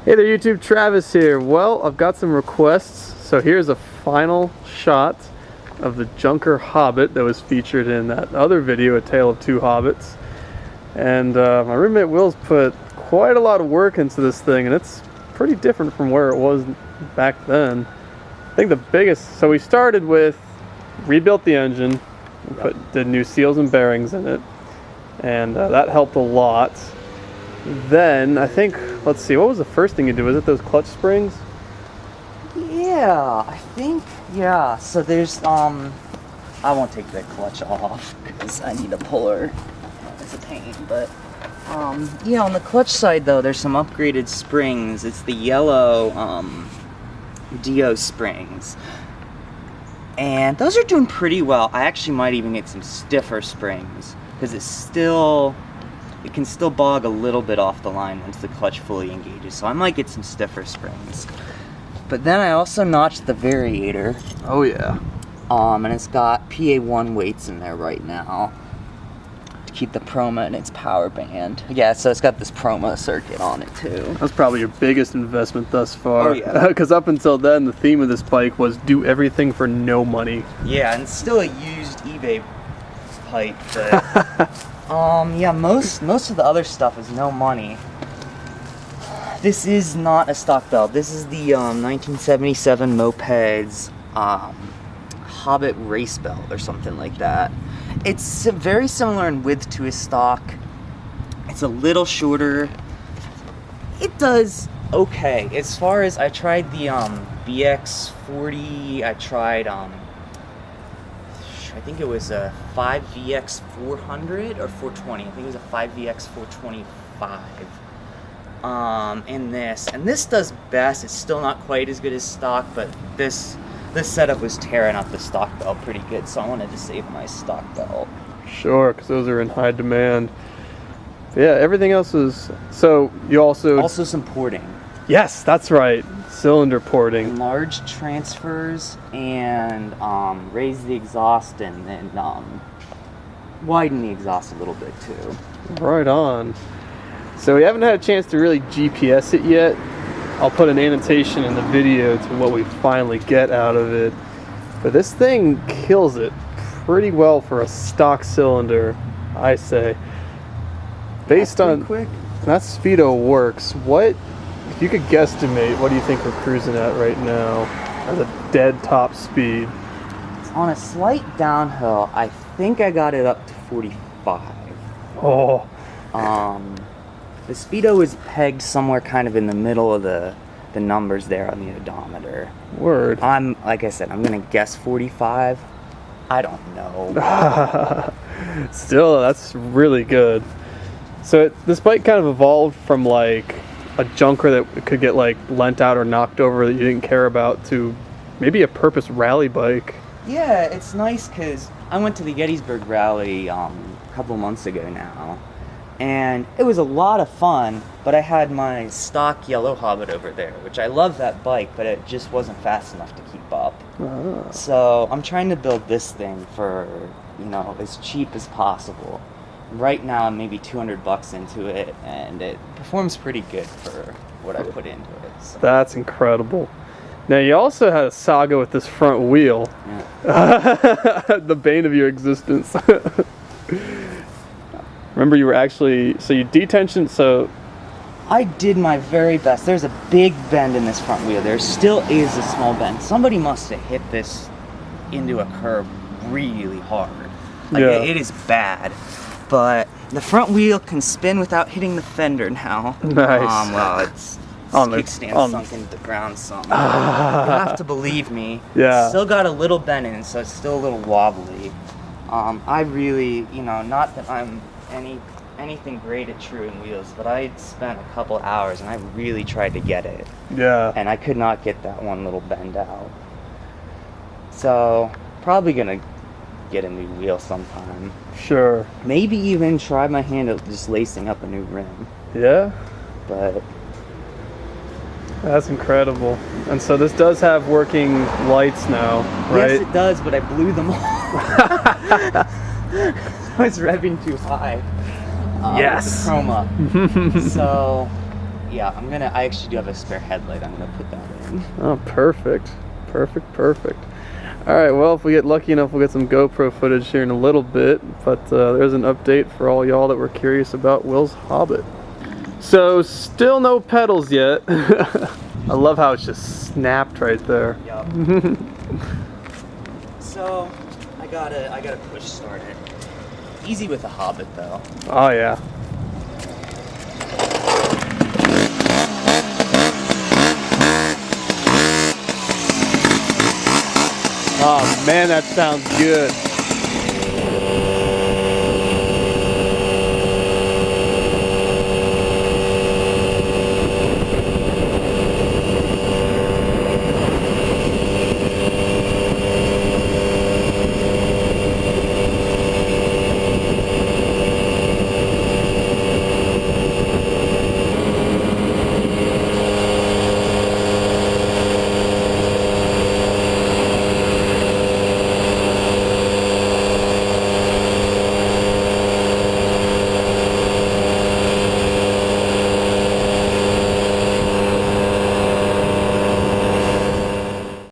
Hey there YouTube, Travis here. Well, I've got some requests, so here's a final shot of the Junker Hobbit that was featured in that other video, A Tale of Two Hobbits. And my roommate Will's put quite a lot of work into this thing, and it's pretty different from where it was back then. I think the biggest, so we started with, rebuilt the engine, did new seals and bearings in it, and that helped a lot. Then, I think, let's see, what was the first thing you did? Was it those clutch springs? Yeah, I think, yeah. So there's, I won't take the clutch off because I need a puller. It's a pain, but, yeah, on the clutch side though, there's some upgraded springs. It's the yellow, Dio springs. And those are doing pretty well. I actually might even get some stiffer springs because it can still bog a little bit off the line once the clutch fully engages, so I might get some stiffer springs. But then I also notched the variator. Oh yeah. And it's got PA1 weights in there right now to keep the Proma in its power band. Yeah, so it's got this Proma circuit on it too. That's probably your biggest investment thus far. Oh yeah. Because up until then, the theme of this bike was do everything for no money. Yeah, and it's still a used eBay pipe, but yeah, most of the other stuff is no money. This is not a stock belt. This is the 1977 Mopeds Hobbit race belt or something like that. It's very similar in width to a stock. It's a little shorter. It does okay. As far as I tried the BX40, I tried I think it was a 5VX 400 or 420. I think it was a 5VX 425. And this does best. It's still not quite as good as stock, but this setup was tearing up the stock belt pretty good, so I wanted to save my stock belt. Sure, because those are in high demand. Yeah, everything else is. So you also some porting. Yes, that's right. Cylinder porting. Large transfers and raise the exhaust and widen the exhaust a little bit too. Right on. So we haven't had a chance to really GPS it yet. I'll put an annotation in the video to what we finally get out of it. But this thing kills it pretty well for a stock cylinder, I say. Based on quick. That speedo works. What, if you could guesstimate, what do you think we're cruising at right now as a dead top speed? On a slight downhill, I think I got it up to 45. Oh. The speedo is pegged somewhere kind of in the middle of the numbers there on the odometer. Word. Like I said, I'm gonna guess 45. I don't know. Still, that's really good. So this bike kind of evolved from like a junker that could get like lent out or knocked over that you didn't care about to maybe a purpose rally bike. Yeah, it's nice because I went to the Gettysburg Rally a couple months ago now, and it was a lot of fun, but I had my stock yellow Hobbit over there, which I love that bike, but it just wasn't fast enough to keep up. So I'm trying to build this thing for, as cheap as possible. Right now I'm maybe $200 into it, and it performs pretty good for what I put into it. So. That's incredible. Now you also had a saga with this front wheel. Yeah. The bane of your existence. Remember you were actually, so you detensioned, so... I did my very best. There's a big bend in this front wheel. There still is a small bend. Somebody must have hit this into a curb really hard. It is bad. But the front wheel can spin without hitting the fender now. Nice. Well, it's kickstand sunk into the ground some. You have to believe me. Yeah. Still got a little bend in it, so it's still a little wobbly. I really, not that I'm anything great at truing wheels, but I spent a couple hours and I really tried to get it. Yeah. And I could not get that one little bend out. So, probably gonna get a new wheel sometime. Sure. Maybe even try my hand at just lacing up a new rim. Yeah? But that's incredible. And so this does have working lights now, right? Yes, it does, but I blew them all. I was revving too high. Yes. With the Chroma. So, Yeah, I actually do have a spare headlight. I'm gonna put that in. Oh, perfect. Perfect, perfect. All right, well, if we get lucky enough, we'll get some GoPro footage here in a little bit, but there's an update for all y'all that were curious about Will's Hobbit. So, still no pedals yet. I love how it's just snapped right there. Yup. So, I gotta push start it. Easy with the Hobbit though. Oh yeah. Oh man, that sounds good.